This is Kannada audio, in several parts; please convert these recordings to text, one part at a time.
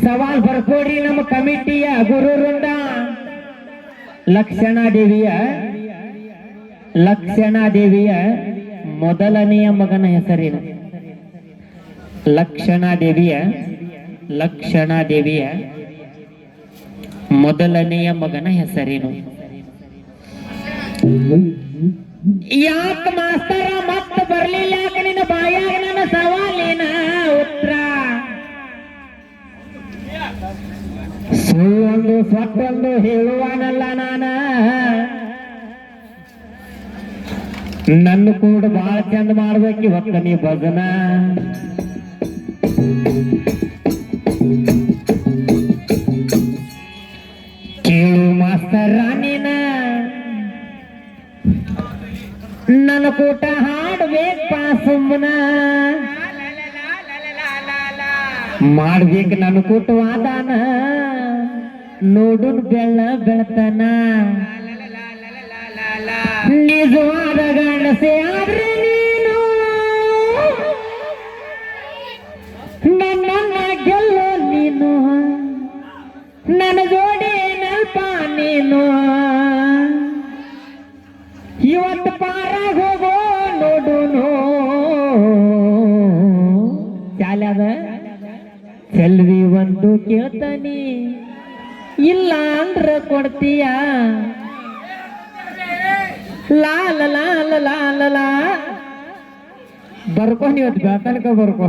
ಸವಾಲ್ ಬರ್ಕೋರಿ ನಮ್ಮ ಕಮಿಟಿಯ ಗುರು ವೃಂದ. ಲಕ್ಷಣಾದೇವಿಯ ಮೊದಲನೆಯ ಮಗನ ಹೆಸರೇನು? ಲಕ್ಷಣಾದೇವಿಯ ಮೊದಲನೆಯ ಮಗನ ಹೆಸರೇನು? ಯಾಕ ಮಾಸ್ತರ ಮತ್ತ ಬರ್ಲಿಲ್ಲ? ಯಾಕ ನಿನ್ನ ಬಾಯಾಗ ನನ್ನ ಸವಾಲಿನ ಉತ್ತರ? ಸುಳ್ಳೊಂದು ಸ್ವತ್ತೊಂದು ಹೇಳುವಾನಲ್ಲ ನಾನ. ನನ್ನ ಕೂಡ ಬಹಳ ಚಂದ ಮಾಡ್ಬೇಕು ಇವತ್ತ ನೀ ಭಜನ. ಕೇಳು ಮಾಸ್ತರ ನೀನ ನನ್ನ ಕೂಟ ಹಾಡ್ಬೇಕ ಸುಮ್ಮನ. ಮಾಡ್ಬೇಕು ನನ್ನ ಕೂಟ ವಾದಾನ, ನೋಡು ಬೆಳ್ಳ ಬೆಳತನ. ನಿಜವಾದ ಗಂಡಸೆ ಆದ್ರೆ ನೀನು ನನ್ನ ಗೆಲ್ಲೋ ನೀನು, ನನ್ನ ಜೋಡಿ ನಲ್ಪ ನೀನು. ಇವತ್ತು ಪಾರಾಗ ಹೋಗೋ ನೋಡುನು. ಚಾಲ್ಯದ ಚೆಲ್ವಿ ಒಂದು ಕೇಳ್ತಾನಿ, ಇಲ್ಲ ಅಂದ್ರ ಕೊಡ್ತೀಯ. ಲಾಲ ಲಾಲ ಲಾಲ ಲಾ ಬರ್ಕೋ, ನೀವತ್ತು ಬೆಳತನಕ ಬರ್ಕೋ.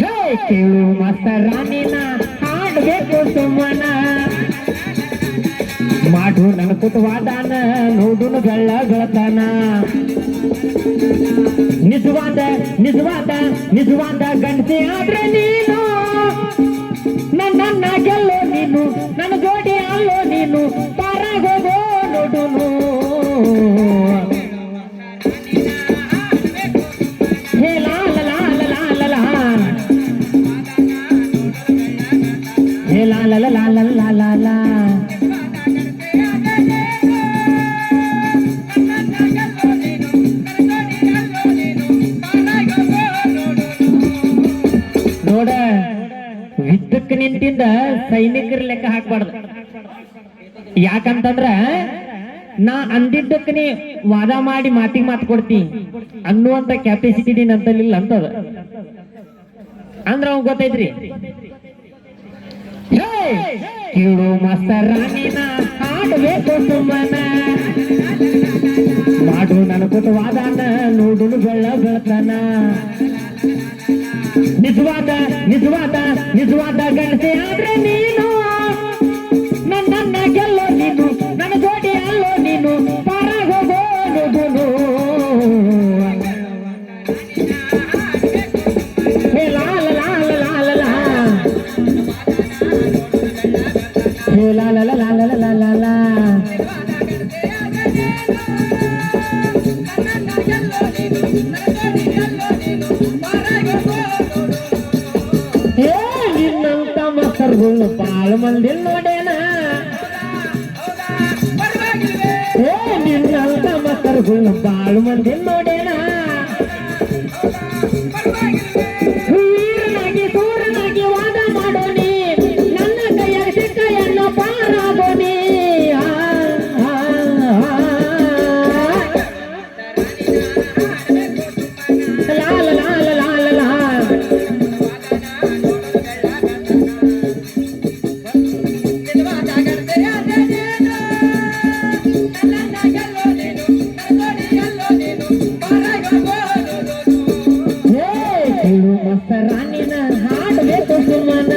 ಹೇ ಕೇಳು ಮಾಸ್ತರ ನೀನ ಹಾಡ್ಬೇಕು ಸುಮ್ಮನ. ಮಾಡು ನನ್ನ ಕುಟವಾದಾನ, ನೋಡುನು ಬೆಳ್ಳ ಬೆಳತಾನ. ನಿಜವಾದ ಗಂಡಸೆ ಆದ್ರೆ ನೀನು ನನ್ನ ಗೆಲ್ಲೋ ನೀನು, ನನ್ನ ಜೋಡಿ ಅಲ್ಲೋ ನೀನು. ಪಾರಾಗೋಗೋ ನೋಡುನು. ಹೇ ಲಾಲ ಲಾಲ ಲಾಲ ಲಾ, ಹೇ ಲಾಲ ಲಾಲ ಲಾಲ ಲಾ. ನೋಡ, ಯುದ್ಧಕ್ಕೆ ನಿಂತಿಂದ ಸೈನಿಕರ ಲೆಕ್ಕ ಹಾಕ್ಬಾರ್ದು. ಯಾಕಂತಂದ್ರ ನಾ ಅಂದಿದ್ದಕ್ಕೆ ನೀ ವಾದ ಮಾಡಿ ಮಾತಿಗೆ ಮಾತು ಕೊಡ್ತಿ ಅನ್ನುವಂತ ಕ್ಯಾಪಾಸಿಟಿ ನೀನ್ ಅಂತಲಿಲ್ಲ ಅಂತದ ಅಂದ್ರ ಅವ್ ಗೊತ್ತೈತ್ರಿ. ಕೇಳು ಮಾಸ್ತರ ನೀನ ಹಾಡ್ಬೇಕು ಸುಮ್ಮನ. ಮಾಡು ನನ್ನ ಕೂಟ ವಾದಾನ, ನೋಡುನು ಬೆಳ್ಳ ಬೆಳತನ. ನಿಜವಾದ ಗಂಡಸೆ ಆದ್ರೆ ನೀನು ನನ್ನ ಗೆಲ್ಲೋ ನೀನು, ನನ್ನ ಜೋಡಿ ಅಲ್ಲೋ ನೀನು. ಪಾರಾಗ ಹೋಗೋ ನೋಡುನು. ಹೇ ಲಾಲ ಲಾಲ ಲಾಲ ಲಾ, ಹೇ ಲಾಲ ಲಾಲ ಲಾಲ ಲಾ. ನಿನ್ನಂತ ಮಕ್ಕಳುಗಳು ಬಾಳು ಮಂದಿ ನೋಡೇನ. ನಿನ್ನಂತ ಮಕ್ಕಳುಗಳು ಬಾಳು ಮಂದಿ ನೋಡೇನ. ವೀರನಾಗಿ ಸೂರನಾಗಿ ವಾದ ಮಾಡೋನಿ, ನನ್ನ ಕೈಯಾಗ ಸಿಕ್ಕ ಎನ್ನ ಪಾರಾಗೋನಿ. ಲಾಲ ಲಾಲ ಲಾಲ ಲಾ, ಹಾಡ್ಬೇಕು ಸುಮ್ಮನ.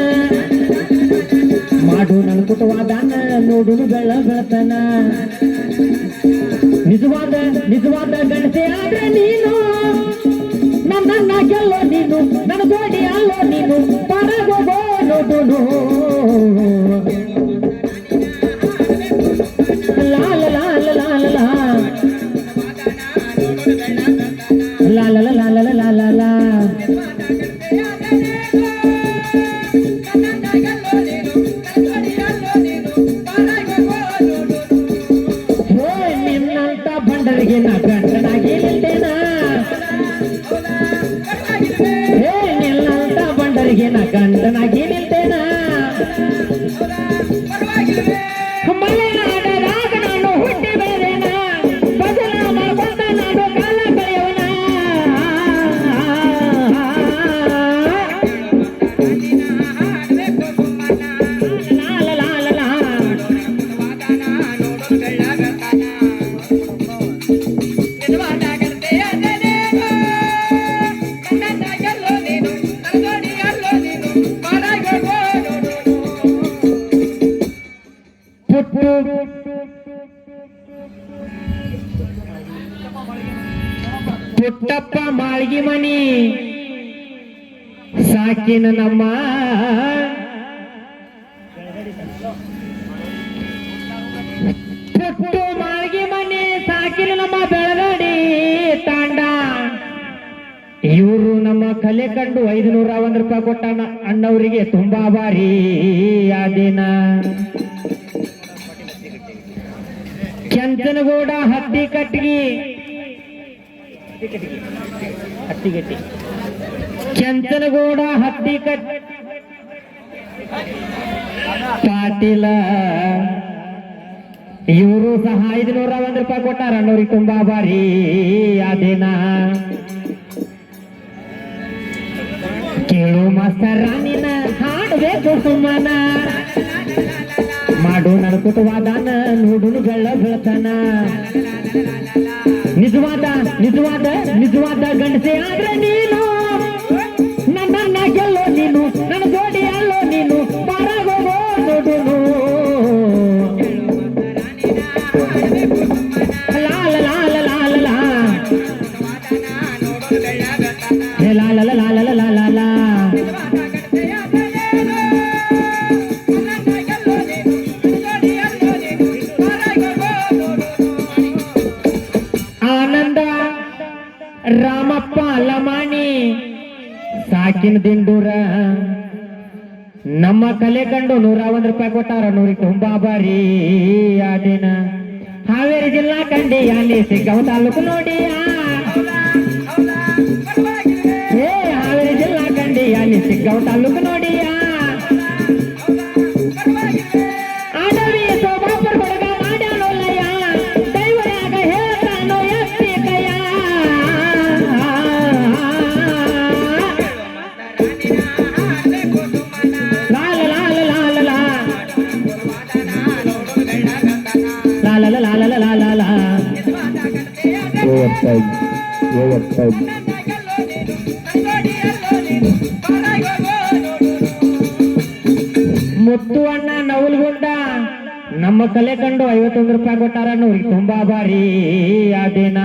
ಮಾಡು ನನ್ನ ಕುಟವಾದಾನ, ನೋಡುನು ಬೆಳ್ಳ ಬೆಳತನ. ನಿಜವಾದ ಗಂಡಸೆ ಆದ್ರೆ ನೀನು ನನ್ನ ಗೆಲ್ಲೋ ನೀನು, ನನ್ನ ಜೋಡಿ ಅಲ್ಲೋ ನೀನು. ಪಾರಾಗೋಗೋ ನೋಡುನು. ಲಾಲ ಲಾಲ ಲಾಲ ಲಾ, ಲಾಲ ಲಾಲ ಲಾಲ ಲಾ. ನಿನ್ನಂತ ಬಂಡರಿಗೆ ನಾ ಗಂಡನಾಗಿ ನಿಲ್ತೇನ. ನಿನ್ನಂತ ಬಂಡರಿಗೆ ನಾ ಗಂಡ ಸಿದ್ಧನಾಗಿ ನಿಲ್ತೇನ ಮಲೆನಾಡದಾಗ ನಾನು ಹುಟ್ಟಿ ಬೆಳೆದೇನ ಬದಲ ಮಾಡ್ಕೊಂಡ ನಾನು ಕಾಲ ಕಳೆಯವನ ಪುಟ್ಟಪ್ಪ ಮಾಳ್ಗಿ ಮನಿ ಸಾಕಿನ ನಮ್ಮ ಪುಟ್ಟು ಮಾಳ್ಗಿ ಮನಿ ಸಾಕಿನ ನಮ್ಮ ಬೆಳಗಡಿ ತಾಂಡ ಇವರು ನಮ್ಮ ಕಲೆ ಕಂಡು 501 ರೂಪಾಯಿ ಕೊಟ್ಟ ಅಣ್ಣವರಿಗೆ ತುಂಬಾ ಭಾರಿ ಆ ದಿನ ಕೆಂಚನಗೌಡ ಹತ್ತಿಗಟ್ಟಿ ಕೆಂಚನಗೌಡ ಹತ್ತಿಗಟ್ಟಿ ಪಾಟೀಲ ಇವರು ಸಹ 501 ರೂಪಾಯಿ ಕೊಟ್ಟಾರ ಅಣ್ಣವ್ರಿಗೆ ತುಂಬಾ ಭಾರಿ ಆ ದಿನ ಕೇಳು ಮಾಸ್ತರ ನಿನ್ನ ಹಾಡಬೇಕು ಸುಮ್ಮನ ಮಾಡು ನಡ್ಕೊತವಾದಾನ ನೋಡುನು ಬೆಳ್ಳ ಬೆಳತಾನ ನಿಜವಾದ ನಿಜವಾದ ನಿಜವಾದ ಗಂಡಸೆ ಆದ್ರೆ ನೀನು ನನ್ನ ಗೆಲ್ಲೋ ನೀನು ನನ್ನ ಜೋಡಿ ಅಲ್ಲೋ ನೀನು ಬಾರಾಗೋಗೋ ನೋಡುನು ಲಾಲ ಲಾಲ ಲಾಲ ಲಾ ಲಾಲ ಲಾಲ ಲಾಲ ಲಾ ಆನಂದ ರಾಮಪ್ಪ ಲಮಾಣಿ ಸಾಕಿನ ದಿಂಡೂರ ನಮ್ಮ ಕಲೆ ಕಂಡು 101 ರೂಪಾಯಿ ಕೊಟ್ಟಾರ ಅಣ್ಣವ್ರಿಗೆ ತುಂಬಾ ಭಾರಿ ಆ ದಿನ ಹಾವೇರಿ ಜಿಲ್ಲಾ ಕಂಡಿ ಅಲ್ಲಿ ಸಿಗ್ಗಾಂವ್ ತಾಲೂಕು ನೋಡಿಯ ಹಾವೇರಿ ಜಿಲ್ಲಾ ಕಂಡಿ ಅಲ್ಲಿ ಸಿಗ್ಗಾಂವ್ ತಾಲೂಕು ನೋಡಿಯ ಆಡವಿ ಸೋಮಾಪುರ ಹುಡುಗ ಮಾಡ್ಯಾನೋಲ್ಲಯ್ಯ ದೈವರಾಗ ಹೇಳ್ತಾನೋ ಎತ್ತಿ ಕಯ್ಯ ಲಾಲ ಲಾಲ ಲಾಲ ಲಾ ಲಾಲ ಲಾಲ ಲಾಲ ಲಾ ಮುತ್ತು ಅಣ್ಣ ನವಲ್ಗುಂಡ ನಮ್ಮ ಕಲೆ ಕಂಡು 51 ರೂಪಾಯಿ ಕೊಟ್ಟಾರ ಅಣ್ಣವ್ರಿಗೆ ತುಂಬಾ ಭಾರಿ ಆ ದಿನ